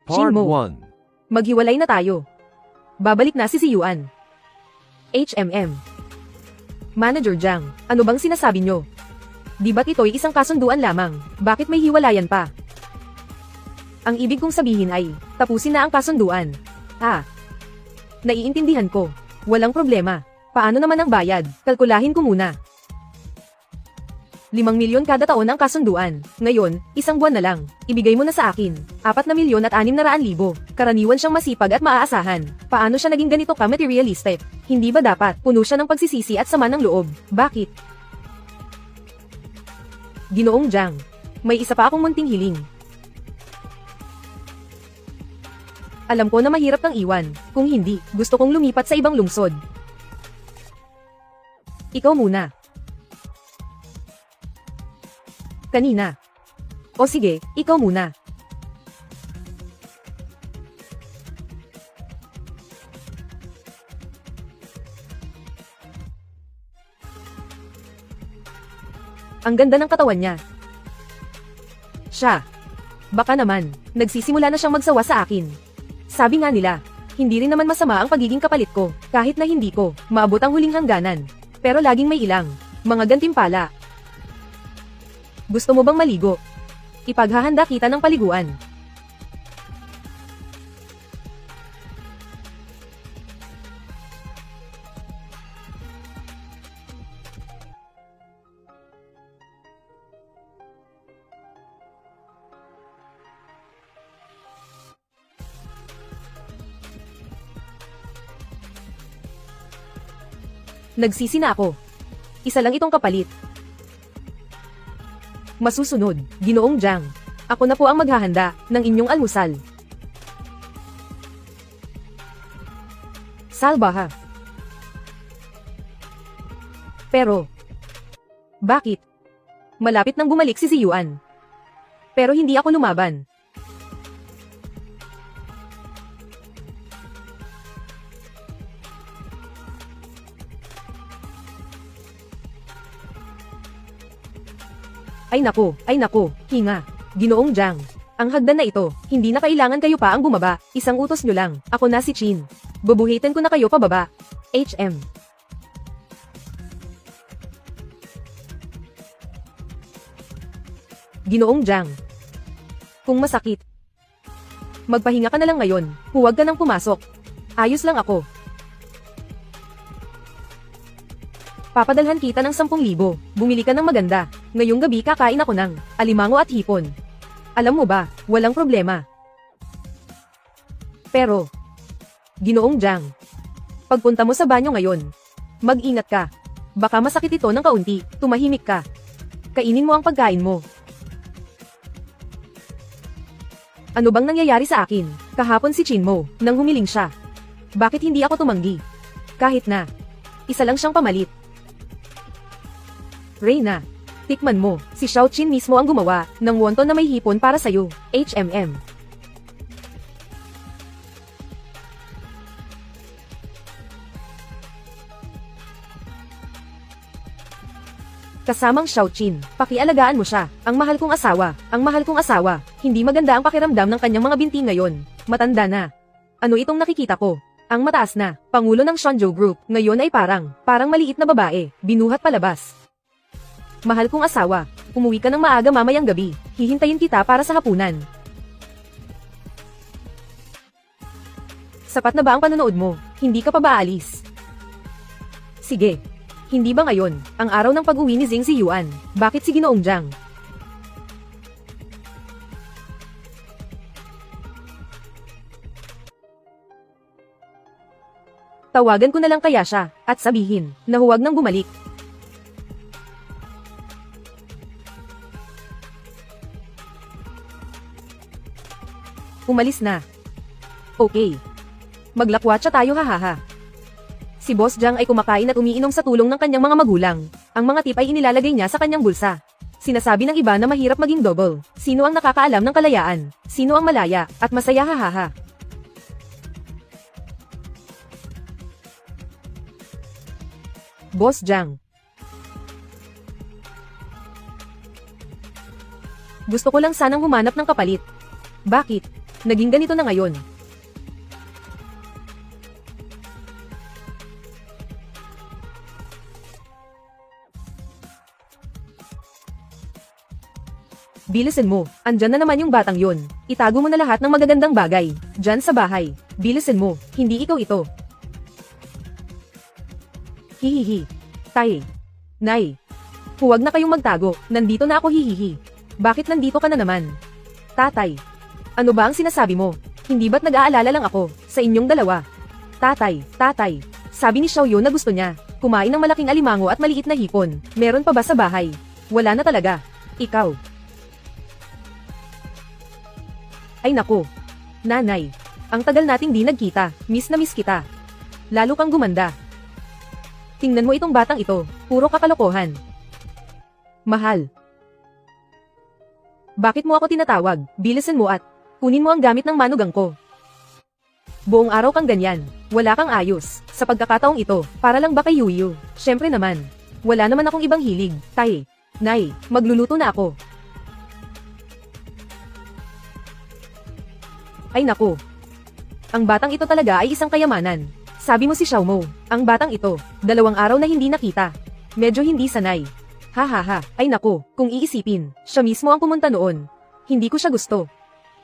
Part Shinmo. 1. Maghiwalay na tayo. Babalik na si Yuan. HMM. Manager Jiang, ano bang sinasabi nyo? Di ba't ito'y isang kasunduan lamang? Bakit may hiwalayan pa? Ang ibig kong sabihin ay, tapusin na ang kasunduan. Naiintindihan ko. Walang problema. Paano naman ang bayad? Kalkulahin ko muna. 5 milyon kada taon ang kasunduan. Ngayon, 1 buwan na lang. Ibigay mo na sa akin. 4,600,000. Karaniwan siyang masipag at maaasahan. Paano siya naging ganito ka-materialistic? Hindi ba dapat puno siya ng pagsisisi at sama ng loob? Bakit? Ginoong Jiang, may isa pa akong munting hiling. Alam ko na mahirap kang iwan. Kung hindi, gusto kong lumipat sa ibang lungsod. Ikaw muna. Kanina. O sige, ikaw muna. Ang ganda ng katawan niya. Siya. Baka naman, nagsisimula na siyang magsawa sa akin. Sabi nga nila, hindi rin naman masama ang pagiging kapalit ko, kahit na hindi ko maabot ang huling hangganan. Pero laging may ilang mga gantimpala. Gusto mo bang maligo? Ipaghahanda kita ng paliguan. Nagsisi na ako. Isa lang itong kapalit. Masusunod, Ginoong Jiang. Ako na po ang maghahanda ng inyong almusal. Salbaha. Pero, bakit? Malapit nang bumalik si Yuan. Pero hindi ako lumaban. Ay naku, hinga. Ginoong Jiang, ang hagdan na ito, hindi na kailangan kayo pa ang bumaba, isang utos nyo lang, ako na si Chin. Bubuhitin ko na kayo pababa. HM. Ginoong Jiang. Kung masakit, magpahinga ka na lang ngayon, huwag ka nang pumasok. Ayos lang ako. Papadalhan kita ng 10,000. Bumili ka ng maganda. Ngayong gabi kakain ako ng alimango at hipon. Alam mo ba, walang problema. Pero, Ginoong Jiang, pagpunta mo sa banyo ngayon, mag-ingat ka. Baka masakit ito ng kaunti, tumahimik ka. Kainin mo ang pagkain mo. Ano bang nangyayari sa akin? Kahapon si Chinmo, nang humiling siya. Bakit hindi ako tumanggi? Kahit na, isa lang siyang pamalit. Reyna, tikman mo, si Xiao Qin mismo ang gumawa ng wonton na may hipon para sa'yo, HMM. Kasamang Xiao Qin, pakialagaan mo siya, ang mahal kong asawa, hindi maganda ang pakiramdam ng kanyang mga binti ngayon, matanda na. Ano itong nakikita ko? Ang mataas na, pangulo ng Shenzhou Group, ngayon ay parang maliit na babae, binuhat palabas. Mahal kong asawa, umuwi ka ng maaga mamayang gabi, hihintayin kita para sa hapunan. Sapat na ba ang panonood mo? Hindi ka pa ba aalis? Sige. Hindi ba ngayon, ang araw ng pag-uwi ni Zheng Yuan? Bakit si Ginoong Jiang? Tawagan ko na lang kaya siya, at sabihin, na huwag nang bumalik. Umalis na. Okay. Maglakwatsa tayo hahaha. Si Boss Jiang ay kumakain at umiinom sa tulong ng kanyang mga magulang. Ang mga tip ay inilalagay niya sa kanyang bulsa. Sinasabi ng iba na mahirap maging double. Sino ang nakakaalam ng kalayaan? Sino ang malaya at masaya hahaha? Boss Jiang. Gusto ko lang sanang humanap ng kapalit. Bakit? Naging ganito na ngayon. Bilisan mo, andyan na naman yung batang yon. Itago mo na lahat ng magagandang bagay. Diyan sa bahay. Bilisan mo, hindi ikaw ito. Hihihi. Tay. Nay. Huwag na kayong magtago, nandito na ako hihihi. Bakit nandito ka na naman? Tatay. Ano ba ang sinasabi mo? Hindi ba't nag-aalala lang ako, sa inyong dalawa? Tatay. Sabi ni Xiaoyu na gusto niya, kumain ng malaking alimango at maliit na hipon. Meron pa ba sa bahay? Wala na talaga. Ikaw. Ay naku. Nanay. Ang tagal nating di nagkita, miss na miss kita. Lalo kang gumanda. Tingnan mo itong batang ito, puro kakalokohan. Mahal. Bakit mo ako tinatawag? Bilisan mo at kunin mo ang gamit ng manugang ko. Buong araw kang ganyan, wala kang ayos. Sa pagkakataong ito, para lang ba kay Yuyu? Syempre naman. Wala naman akong ibang hilig. Tay. Nay, magluluto na ako. Ay naku. Ang batang ito talaga ay isang kayamanan. Sabi mo si Xiaomo, ang batang ito, 2 araw na hindi nakita. Medyo hindi sanay. Hahaha, ay naku, kung iisipin, siya mismo ang pumunta noon. Hindi ko siya gusto.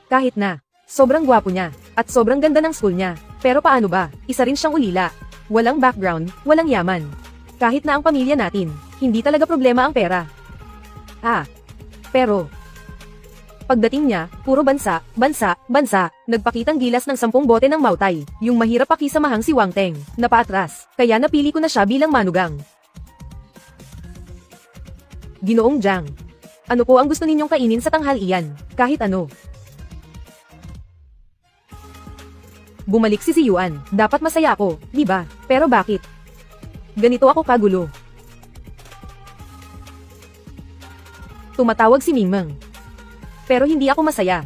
Kahit na, sobrang gwapo niya, at sobrang ganda ng school niya. Pero paano ba, isa rin siyang ulila. Walang background, walang yaman. Kahit na ang pamilya natin, hindi talaga problema ang pera. Pero, pagdating niya, puro bansa, nagpakitang gilas ng 10 bote ng mautay, yung mahirap pakisamahang si Wang Teng, na paatras, kaya napili ko na siya bilang manugang. Ginoong Jiang, ano po ang gusto ninyong kainin sa tanghalian, kahit ano? Bumalik si Ziyuan, dapat masaya ako, di ba? Pero bakit? Ganito ako kagulo. Tumatawag si Mingmeng. Pero hindi ako masaya.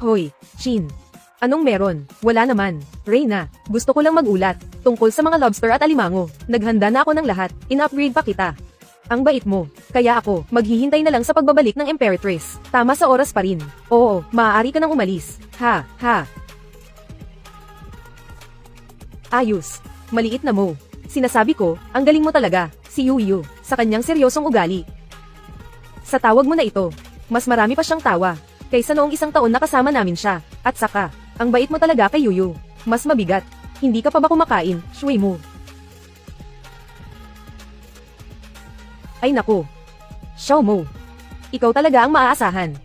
Hoy, Chin. Anong meron? Wala naman. Reyna, gusto ko lang mag-ulat. Tungkol sa mga lobster at alimango. Naghanda na ako ng lahat. In-upgrade pa kita. Ang bait mo. Kaya ako, maghihintay na lang sa pagbabalik ng Imperatrice. Tama sa oras pa rin. Oo, maaari ka nang umalis. Ha. Ayos. Maliit na mo. Sinasabi ko, ang galing mo talaga. Si Yuyu, sa kanyang seryosong ugali. Sa tawag mo na ito, mas marami pa siyang tawa, kaysa noong 1 taon na kasama namin siya. At saka, ang bait mo talaga kay Yuyu. Mas mabigat. Hindi ka pa ba kumakain, shui mo? Ay naku. Xiaomo. Ikaw talaga ang maaasahan.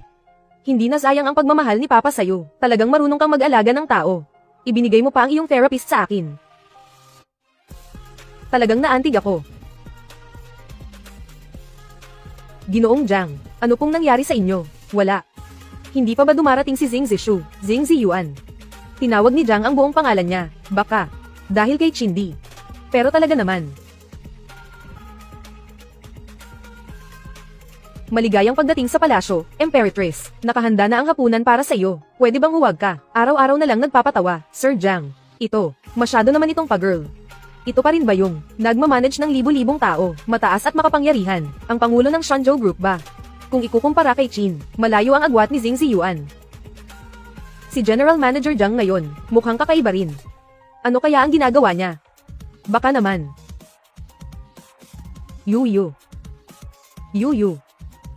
Hindi na sayang ang pagmamahal ni Papa sa'yo. Talagang marunong kang mag-alaga ng tao. Ibinigay mo pa ang iyong therapist sa akin. Talagang naantig ako. Ginoong Jiang, ano pong nangyari sa inyo? Wala. Hindi pa ba dumarating si Zing Zishu, Zing Ziyuan? Tinawag ni Jiang ang buong pangalan niya, baka. Dahil kay Chindi. Pero talaga naman. Maligayang pagdating sa palasyo, Imperatrice. Nakahanda na ang hapunan para sa iyo. Pwede bang huwag ka? Araw-araw na lang nagpapatawa, Sir Jiang. Ito, masyado naman itong pa-girl. Ito pa rin ba yung nagmamanage ng libu-libong tao, mataas at makapangyarihan, ang pangulo ng Shenzhou Group ba? Kung ikukumpara kay Chin, malayo ang agwat ni Zing Ziyuan. Si General Manager Jiang ngayon, mukhang kakaiba rin. Ano kaya ang ginagawa niya? Baka naman. Yuyu.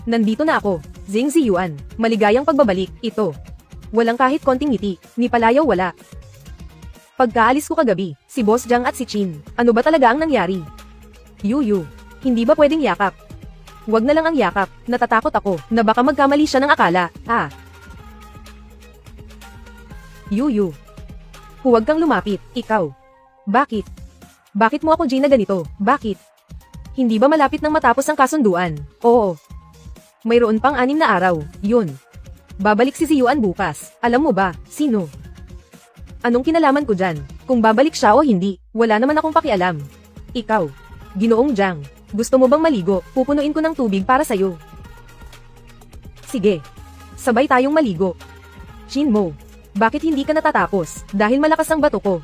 Nandito na ako, Zing Ziyuan, maligayang pagbabalik, ito. Walang kahit konting ngiti, ni palayaw wala. Pagkaalis ko kagabi, si Boss Jiang at si Chin, ano ba talaga ang nangyari? Yuyu, hindi ba pwedeng yakap? Wag na lang ang yakap, natatakot ako, na baka magkamali siya ng akala, Yuyu. Huwag kang lumapit, ikaw. Bakit? Bakit mo ako Gina ganito? Bakit? Hindi ba malapit nang matapos ang kasunduan? Oo. Mayroon pang 6 na araw, yun. Babalik si Ziyuan bukas, alam mo ba, sino? Anong kinalaman ko dyan? Kung babalik siya o hindi, wala naman akong pakialam. Ikaw, Ginoong Jiang, gusto mo bang maligo? Pupunuin ko ng tubig para sa'yo. Sige. Sabay tayong maligo. Shinmo, bakit hindi ka natatapos? Dahil malakas ang bato ko.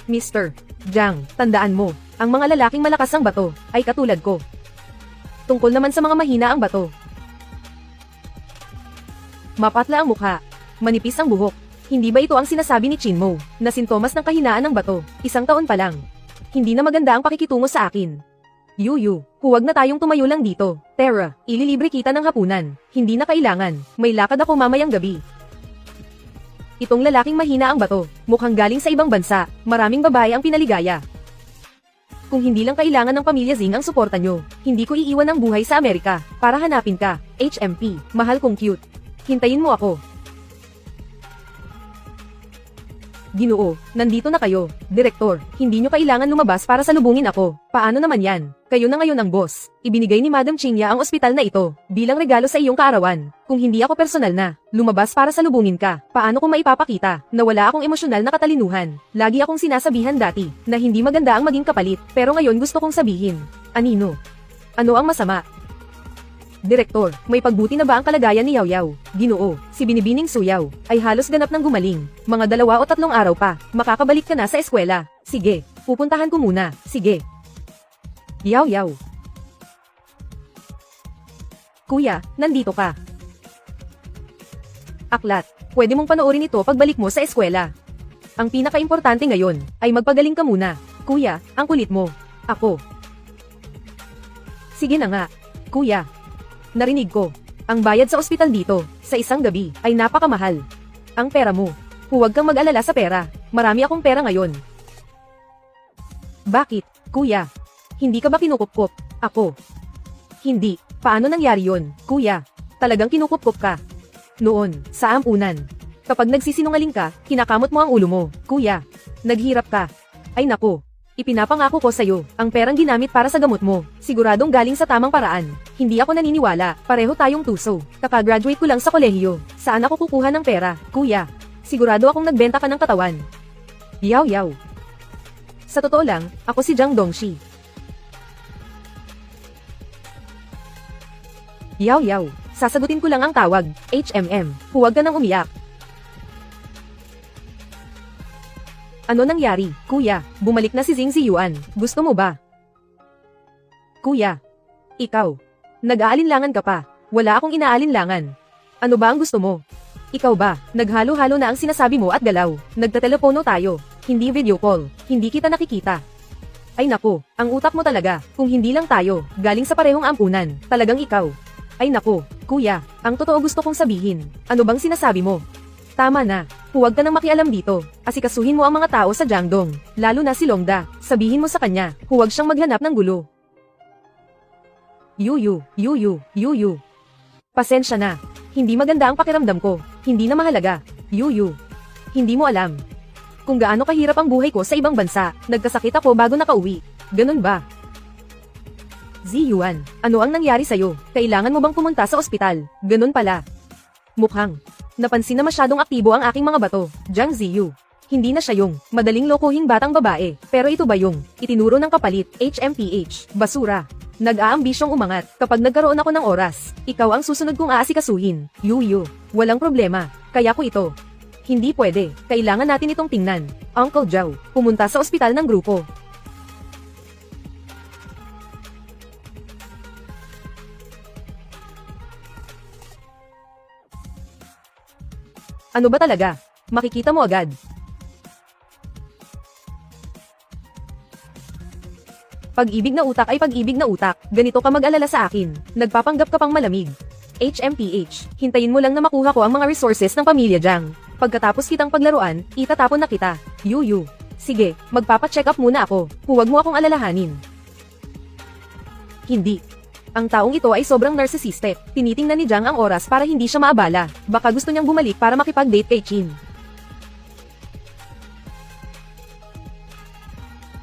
Mr. Jiang, tandaan mo, ang mga lalaking malakas ang bato, ay katulad ko. Tungkol naman sa mga mahina ang bato. Mapatla ang mukha. Manipis ang buhok. Hindi ba ito ang sinasabi ni Chinmo, na sintomas ng kahinaan ng bato, 1 taon pa lang? Hindi na maganda ang pakikitungo sa akin. Yuyu, huwag na tayong tumayo lang dito. Tara, ililibre kita ng hapunan. Hindi na kailangan, may lakad ako mamayang gabi. Itong lalaking mahina ang bato, mukhang galing sa ibang bansa, maraming babae ang pinaligaya. Kung hindi lang kailangan ng pamilya Zing ang suporta nyo, hindi ko iiwan ang buhay sa Amerika, para hanapin ka, HMP, mahal kong cute. Hintayin mo ako. Ginoo, nandito na kayo. Direktor, hindi nyo kailangan lumabas para salubungin ako. Paano naman yan? Kayo na ngayon ang boss. Ibinigay ni Madam Chingya ang ospital na ito, bilang regalo sa iyong kaarawan. Kung hindi ako personal na, lumabas para salubungin ka, paano ko maipapakita, na wala akong emosyonal na katalinuhan? Lagi akong sinasabihan dati, na hindi maganda ang maging kapalit, pero ngayon gusto kong sabihin. Anino? Ano ang masama? Direktor, may pagbuti na ba ang kalagayan ni Yaw Yaw? Ginoo, si Binibining Suyaw, ay halos ganap ng gumaling. Mga 2 o 3 araw pa, makakabalik ka na sa eskwela. Sige, pupuntahan ko muna, sige. Yaw Yaw. Kuya, nandito ka. Aklat, pwede mong panoorin ito pagbalik mo sa eskwela. Ang pinaka-importante ngayon, ay magpagaling ka muna. Kuya, ang kulit mo. Ako. Sige na nga. Kuya. Narinig ko, ang bayad sa ospital dito, sa isang gabi, ay napakamahal. Ang pera mo. Huwag kang mag-alala sa pera, marami akong pera ngayon. Bakit, kuya? Hindi ka ba kinukupkup? Ako. Hindi, paano nangyari yon, kuya? Talagang kinukupkup ka. Noon, sa ampunan. Kapag nagsisinungaling ka, kinakamot mo ang ulo mo, kuya. Naghirap ka. Ay nako. Ipinapangako ko sa'yo, ang perang ginamit para sa gamot mo, siguradong galing sa tamang paraan. Hindi ako naniniwala, pareho tayong tuso. Kaka-graduate ko lang sa kolehiyo, saan ako kukuha ng pera, kuya? Sigurado akong nagbenta ka ng katawan. Yaw Yaw. Sa totoo lang, ako si Jiang Dongshi. Yaw Yaw, sasagutin ko lang ang tawag, HMM, huwag ka nang umiyak. Ano nangyari, kuya? Bumalik na si Zing Ziyuan. Gusto mo ba? Kuya. Ikaw. Nag-aalinlangan ka pa. Wala akong inaalinlangan. Ano ba ang gusto mo? Ikaw ba? Naghalo-halo na ang sinasabi mo at galaw. Nagtatelepono tayo. Hindi video call. Hindi kita nakikita. Ay naku, ang utak mo talaga. Kung hindi lang tayo, galing sa parehong ampunan. Talagang ikaw. Ay naku, kuya. Ang totoo gusto kong sabihin. Ano bang sinasabi mo? Tama na. Huwag ka nang makialam dito. Asikasuhin mo ang mga tao sa Jiangdong, lalo na si Longda. Sabihin mo sa kanya, huwag siyang maghanap ng gulo. Yuyu. Pasensya na. Hindi maganda ang pakiramdam ko. Hindi na mahalaga. Yuyu. Hindi mo alam kung gaano kahirap ang buhay ko sa ibang bansa. Nagkasakit ako bago nakauwi. Ganun ba? Ziyuan, ano ang nangyari sa'yo? Kailangan mo bang pumunta sa ospital? Ganun pala. Mukhang napansin na masyadong aktibo ang aking mga bato, Jiang Ziyu. Hindi na siya yung madaling lokohing batang babae, pero ito ba yung itinuro ng kapalit, HMPH, basura. Nag-aambisyong umangat, kapag nagkaroon ako ng oras, ikaw ang susunod kong aasikasuhin, Yuyu. Walang problema, kaya ko ito. Hindi pwede, kailangan natin itong tingnan. Uncle Zhao, pumunta sa ospital ng grupo. Ano ba talaga? Makikita mo agad. Pag-ibig na utak ay pag-ibig na utak. Ganito ka mag-alala sa akin. Nagpapanggap ka pang malamig. HMPH, hintayin mo lang na makuha ko ang mga resources ng pamilya Jiang. Pagkatapos kitang paglaruan, itatapon na kita. Yuyu. Sige, magpapacheck up muna ako. Huwag mo akong alalahanin. Hindi. Ang taong ito ay sobrang narcissistic. Tinitingnan ni Jiang ang oras para hindi siya maabala. Baka gusto niyang bumalik para makipag-date kay Chin.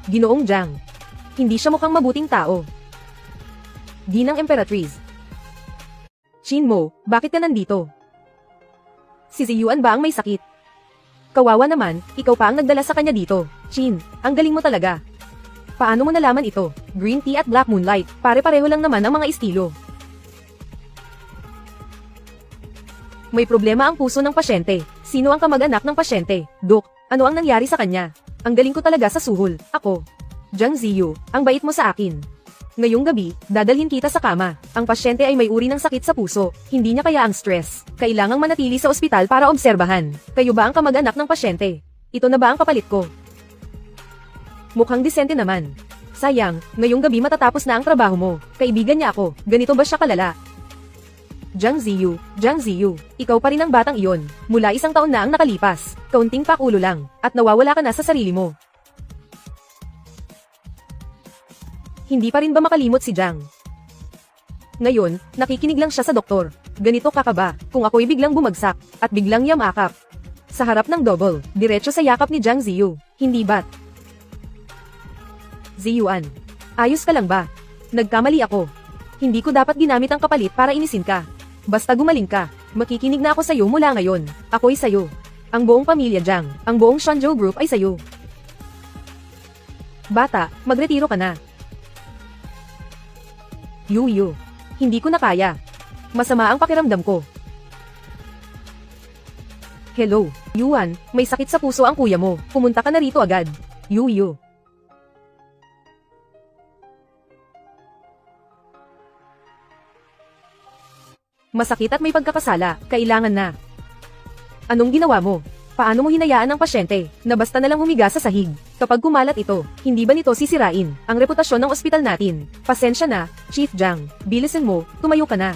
Ginoong Jiang. Hindi siya mukhang mabuting tao. Ginang Emperatriz. Chin Mo, bakit ka nandito? Si Ziyuan ba ang may sakit? Kawawa naman, ikaw pa ang nagdala sa kanya dito. Chin, ang galing mo talaga. Paano mo nalaman ito? Green tea at black moonlight, pare-pareho lang naman ang mga estilo. May problema ang puso ng pasyente. Sino ang kamag-anak ng pasyente? Dok, ano ang nangyari sa kanya? Ang galing ko talaga sa suhol. Ako. Jiang Ziyu, ang bait mo sa akin. Ngayong gabi, dadalhin kita sa kama. Ang pasyente ay may uri ng sakit sa puso, hindi niya kaya ang stress. Kailangang manatili sa ospital para obserbahan. Kayo ba ang kamag-anak ng pasyente? Ito na ba ang kapalit ko? Mukhang disente naman. Sayang, ngayong gabi matatapos na ang trabaho mo. Kaibigan niya ako, ganito ba siya kalala? Jiang Ziyu, ikaw pa rin ang batang iyon. Mula 1 taon na ang nakalipas, kaunting pakulo lang, at nawawala ka na sa sarili mo. Hindi pa rin ba makalimot si Jiang? Ngayon, nakikinig lang siya sa doktor. Ganito kakaba, kung ako'y biglang bumagsak, at biglang yamakap. Sa harap ng double, diretso sa yakap ni Jiang Ziyu, hindi bat. Ziyuan, ayos ka lang ba? Nagkamali ako. Hindi ko dapat ginamit ang kapalit para inisin ka. Basta gumaling ka, makikinig na ako sa'yo mula ngayon. Ako'y sa'yo. Ang buong pamilya Jiang, ang buong Shenzhou Group ay sa'yo. Bata, magretiro ka na. Yu, hindi ko na kaya. Masama ang pakiramdam ko. Hello, Yuan, may sakit sa puso ang kuya mo. Pumunta ka na rito agad. Yu. Masakit at may pagkakasala, kailangan na. Anong ginawa mo? Paano mo hinayaan ang pasyente, na basta na lang humiga sa sahig? Kapag kumalat ito, hindi ba nito sisirain ang reputasyon ng ospital natin? Pasensya na, Chief Jiang, bilisin mo, tumayo ka na.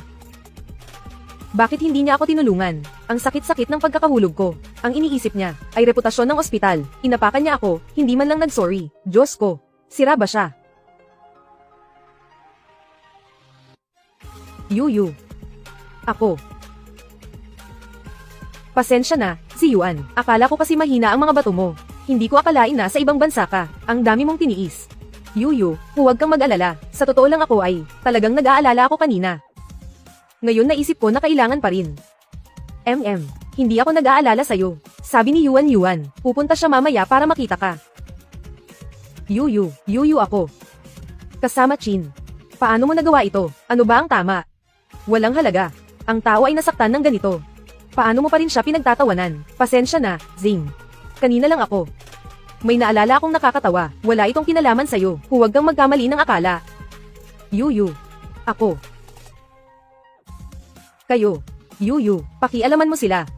Bakit hindi niya ako tinulungan? Ang sakit-sakit ng pagkakahulog ko. Ang iniisip niya, ay reputasyon ng ospital. Inapakan niya ako, hindi man lang nag-sorry. Diyos ko, sira ba siya? Yu. Ako. Pasensya na, si Yuan. Akala ko kasi mahina ang mga bato mo. Hindi ko akalain na sa ibang bansa ka. Ang dami mong tiniis. Yu, huwag kang mag-alala. Sa totoo lang ako ay, talagang nag-aalala ako kanina. Ngayon naisip ko na kailangan pa rin. Hindi ako nag-aalala sa'yo. Sabi ni Yuan, pupunta siya mamaya para makita ka. Yu ako. Kasama Chin. Paano mo nagawa ito? Ano ba ang tama? Walang halaga. Ang tao ay nasaktan ng ganito. Paano mo pa rin siya pinagtatawanan? Pasensya na, Zing. Kanina lang ako. May naalala akong nakakatawa. Wala itong kinalaman sa'yo. Huwag kang magkamali ng akala. Yu. Ako. Kayo. Yu, pakialaman mo sila.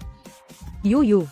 Yu.